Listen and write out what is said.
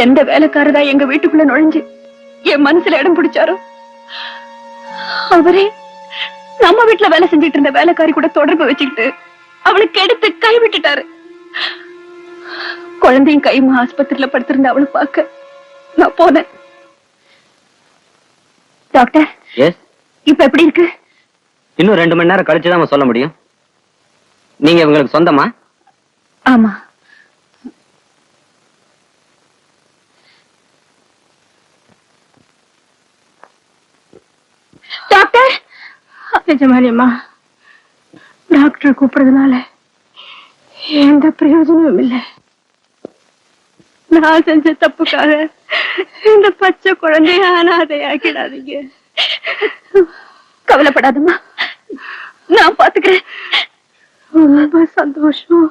எந்த வேலைக்காரதா எங்க வீட்டுக்குள்ள நுழைஞ்சு என் மனசுல இடம் பிடிச்சாரோ அவரே நம்ம வீட்டுல வேலை செஞ்சிட்டு இருந்த வேலைக்காரி கூட தொடர்பு வச்சுக்கிட்டு அவளுக்கு எடுத்து கைவிட்டுட்டாரு. குழந்தையும் கைமா ஆஸ்பத்திரியில படுத்திருந்த அவளை பார்க்க நான் போனேன். டாக்டர், இப்ப எப்படி இருக்கு? இன்னும் 2 மணி நேரம் கழிச்சுதான் சொல்ல முடியும். நீங்க இவங்களுக்கு சொந்தமா? ஆமா. டாக்டர், நிஜமானி அம்மா, டாக்டர் கூப்பிடுறதுனால எந்த பிரயோஜனமும் இல்லை. நான் செஞ்ச தப்புக்காக இந்த பச்சை குழந்தைய அனாதையாக்கிடாதீங்க. கவலைப்படாதம்மா, நான் பாத்துக்கிறேன். ரொம்ப சந்தோஷம்.